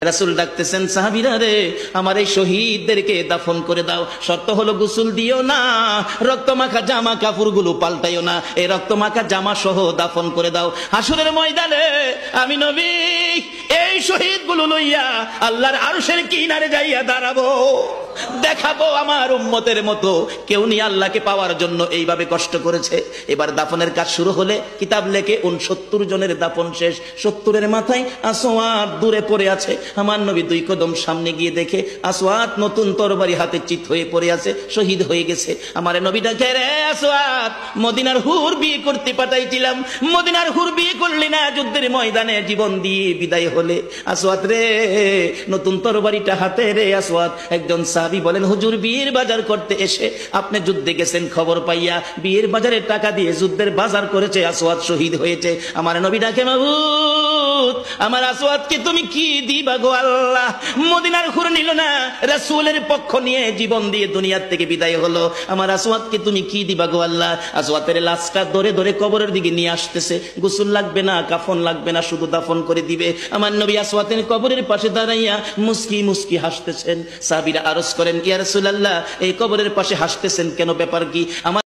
রাসূল ডাকতেছেন, সাহাবীরা রে, আমার এই শহীদদেরকে দাফন করে দাও। শর্ত হলো গোসল দিও না, রক্তমাখা জামা কাপড়গুলো পাল্টাইও না, এই রক্তমাখা জামা সহ দাফন করে দাও। হাসরের ময়দানে আমি নবী এই শহীদগুলো লইয়া আল্লাহর আরশের কিনারে যাইয়া দাঁড়াবো, দেখাবো আমার উম্মতের মতো কেউ নিয়ে আল্লাহকে পাওয়ার জন্য এইভাবে কষ্ট করেছে। এবার দাফনের কাজ শুরু হলে কিতাব লেখে 69 জনের দাফন শেষ। 70-এর মাথায় আসওয়াদ দূরে পড়ে আছে। আমার নবী 2 কদম সামনে গিয়ে দেখে আসওয়াদ নতুন তরবারি হাতে চিত হয়ে পড়ে আছে, শহীদ হয়ে গেছে। আমার নবী ডাকে, রে আসওয়াদ, মদিনার হুর বিয়ে করতে পাঠাইছিলাম, মদিনার হুর বিয়ে করলি না, যুদ্ধের ময়দানে জীবন দিয়ে বিদায় হলে। আসওয়াদ রে, নতুন তরবারিটা হাতে রে। আসওয়াদ একজন সাহাবী বলেন, হুজুর বিয়ের বাজার করতে এসে আপনি যুদ্ধে গেছেন, খবর পাইয়া বিয়ের বাজারের টাকা দিয়ে যুদ্ধের বাজার করেছে, আসওয়াদ শহীদ হয়েছে। আমার নবী ডাকে, মাবুদ আমার আসওয়াদকে তুমি কি দিবা গো আল্লাহ? মদিনার হুর নিল না, রাসূলের পক্ষ নিয়ে জীবন দিয়ে দুনিয়ার থেকে বিদায় হলো, আমার আসওয়াদকে তুমি কি দিবা গো আল্লাহ? আসওয়াদের লাশটা ধরে ধরে কবরের দিকে নিয়ে আসতেছে। গোসল লাগবে না, কাফন লাগবে না, শুধু দাফন করে দিবে। আমার নবী আসওয়াদের কবরের পাশে দাঁড়াইয়া মুস্কি মুস্কি হাসতেছেন। সাহাবীরা আরজ করেন, ইয়া রাসূলুল্লাহ, এই কবরের পাশে হাসতেছেন কেন, ব্যাপার কি? আমার